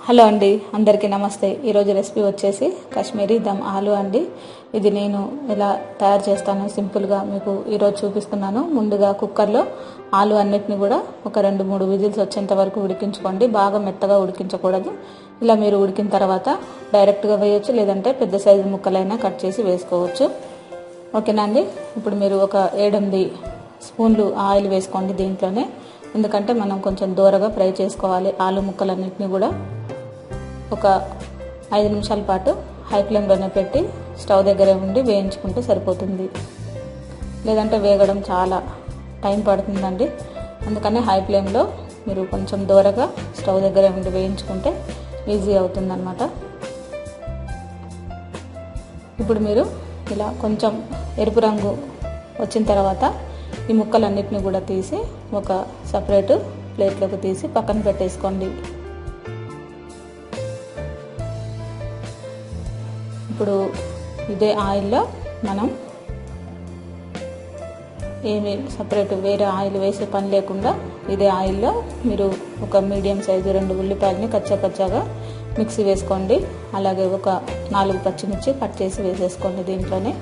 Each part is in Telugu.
హలో అండి, అందరికీ నమస్తే. ఈరోజు రెసిపీ వచ్చేసి కాశ్మీరీ దమ్ ఆలు అండి. ఇది నేను ఎలా తయారు చేస్తానో సింపుల్గా మీకు ఈరోజు చూపిస్తున్నాను. ముందుగా కుక్కర్లో ఆలు అన్నిటిని కూడా ఒక 2-3 విజిల్స్ వచ్చేంత వరకు ఉడికించుకోండి. బాగా మెత్తగా ఉడికించకూడదు. ఇలా మీరు ఉడికిన తర్వాత డైరెక్ట్గా వేయొచ్చు, లేదంటే పెద్ద సైజు ముక్కలైనా కట్ చేసి వేసుకోవచ్చు. ఓకేనా అండి. ఇప్పుడు మీరు ఒక 7-8 స్పూన్లు ఆయిల్ వేసుకోండి దీంట్లోనే, ఎందుకంటే మనం కొంచెం దూరగా ఫ్రై చేసుకోవాలి ఆలు ముక్కలన్నింటినీ కూడా. ఒక 5 నిమిషాల పాటు హై ఫ్లేమ్లోనే పెట్టి స్టవ్ దగ్గరే ఉండి వేయించుకుంటే సరిపోతుంది, లేదంటే వేగడం చాలా టైం పడుతుందండి. అందుకని హై ఫ్లేమ్లో మీరు కొంచెం దూరగా స్టవ్ దగ్గరే ఉండి వేయించుకుంటే ఈజీ అవుతుందన్నమాట. ఇప్పుడు మీరు ఇలా కొంచెం ఎరుపు రంగు వచ్చిన తర్వాత ఈ ముక్కలన్నిటిని కూడా తీసి ఒక సపరేట్ ప్లేట్లోకి తీసి పక్కన పెట్టేసుకోండి. ఇప్పుడు ఇదే ఆయిల్లో మనం ఏమి సపరేట్ వేరే ఆయిల్ వేసే పని లేకుండా ఇదే ఆయిల్లో మీరు ఒక మీడియం సైజు 2 ఉల్లిపాయలని కచ్చాపచ్చాగా మిక్సీ వేసుకోండి. అలాగే ఒక 4 పచ్చిమిర్చి కట్ చేసి వేసేసుకోండి దీంట్లోనే.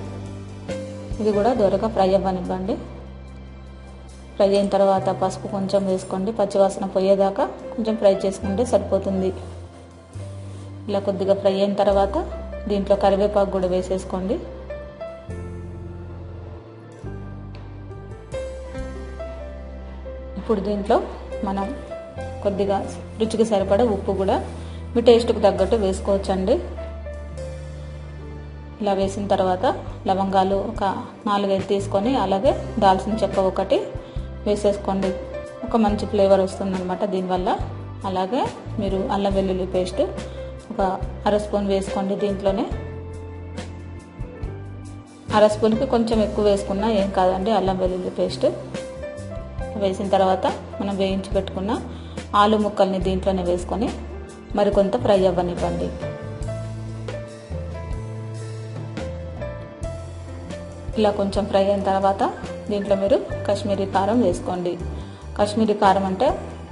ఇది కూడా దూరగా ఫ్రై అవ్వనివ్వండి. ఫ్రై అయిన తర్వాత పసుపు కొంచెం వేసుకోండి. పచ్చివాసన పోయేదాకా కొంచెం ఫ్రై చేసుకుంటే సరిపోతుంది. ఇలా కొద్దిగా ఫ్రై అయిన తర్వాత దీంట్లో కరివేపాకు కూడా వేసేసుకోండి. ఇప్పుడు దీంట్లో మనం కొద్దిగా రుచికి సరిపడా ఉప్పు కూడా మీ టేస్ట్కి తగ్గట్టు వేసుకోవచ్చండి. ఇలా వేసిన తర్వాత లవంగాలు ఒక 4-5 తీసుకొని, అలాగే దాల్చిన చెక్క ఒకటి వేసేసుకోండి. ఒక మంచి ఫ్లేవర్ వస్తుందన్నమాట దీనివల్ల. అలాగే మీరు అల్లం వెల్లుల్లి పేస్ట్ ఒక 1/2 స్పూన్ వేసుకోండి దీంట్లోనే. 1/2 స్పూన్కి కొంచెం ఎక్కువ వేసుకున్నా ఏం కాదండి అల్లం వెల్లుల్లి పేస్ట్. వేసిన తర్వాత మనం వేయించి పెట్టుకున్న ఆలు ముక్కల్ని దీంట్లోనే వేసుకొని మరికొంత ఫ్రై అవ్వనివ్వండి. ఇలా కొంచెం ఫ్రై అయిన తర్వాత దీంట్లో మీరు కాశ్మీరీ కారం వేసుకోండి. కాశ్మీరీ కారం అంటే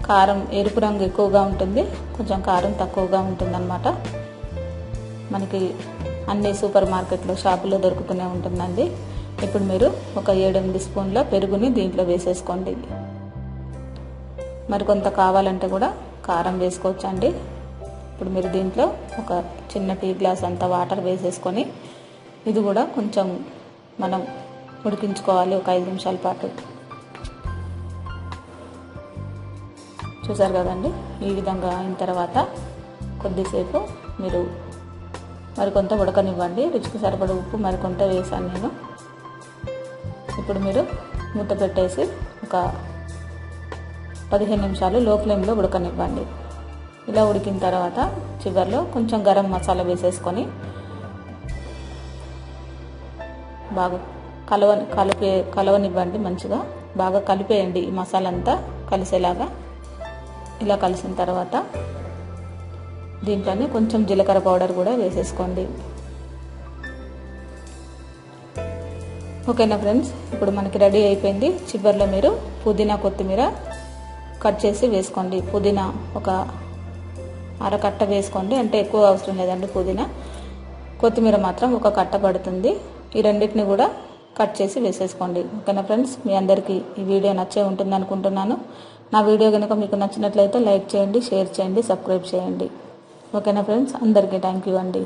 కారం ఎరుపు రంగు ఎక్కువగా ఉంటుంది, కొంచెం కారం తక్కువగా ఉంటుందన్నమాట. మనకి అన్ని సూపర్ మార్కెట్లో షాపుల్లో దొరుకుతూనే ఉంటుందండి. ఇప్పుడు మీరు ఒక 7-8 స్పూన్ల పెరుగుని దీంట్లో వేసేసుకోండి. మరికొంత కావాలంటే కూడా కారం వేసుకోవచ్చండి. ఇప్పుడు మీరు దీంట్లో ఒక చిన్న టీ గ్లాస్ అంత వాటర్ వేసేసుకొని ఇది కూడా కొంచెం మనం ఉడికించుకోవాలి ఒక 5 నిమిషాల పాటు. చూసారు కదండి, ఈ విధంగా అయిన తర్వాత కొద్దిసేపు మీరు మరికొంత ఉడకనివ్వండి. రుచికి సరిపడ ఉప్పు మరికొంత వేసాను నేను. ఇప్పుడు మీరు మూత పెట్టేసి ఒక 15 నిమిషాలు లో ఫ్లేమ్లో ఉడకనివ్వండి. ఇలా ఉడికిన తర్వాత చివరిలో కొంచెం గరం మసాలా వేసేసుకొని బాగా కలవనివ్వండి. మంచిగా బాగా కలిపేయండి ఈ మసాలా అంతా కలిసేలాగా. ఇలా కలిసిన తర్వాత దీంట్లోనే కొంచెం జీలకర్ర పౌడర్ కూడా వేసేసుకోండి. ఓకేనా ఫ్రెండ్స్, ఇప్పుడు మనకి రెడీ అయిపోయింది. చివరిలో మీరు పుదీనా కొత్తిమీర కట్ చేసి వేసుకోండి. పుదీనా ఒక అరకట్ట వేసుకోండి, అంటే ఎక్కువ అవసరం లేదండి పుదీనా. కొత్తిమీర మాత్రం ఒక కట్ట పడుతుంది. ఈ రెండింటిని కూడా కట్ చేసి వేసేసుకోండి. ఓకేనా ఫ్రెండ్స్, మీ అందరికీ ఈ వీడియో నచ్చే ఉంటుంది అనుకుంటున్నాను. నా వీడియో కనుక మీకు నచ్చినట్లయితే లైక్ చేయండి, షేర్ చేయండి, సబ్స్క్రైబ్ చేయండి. ఓకేనా ఫ్రెండ్స్, అందరికీ థ్యాంక్ యూ అండి.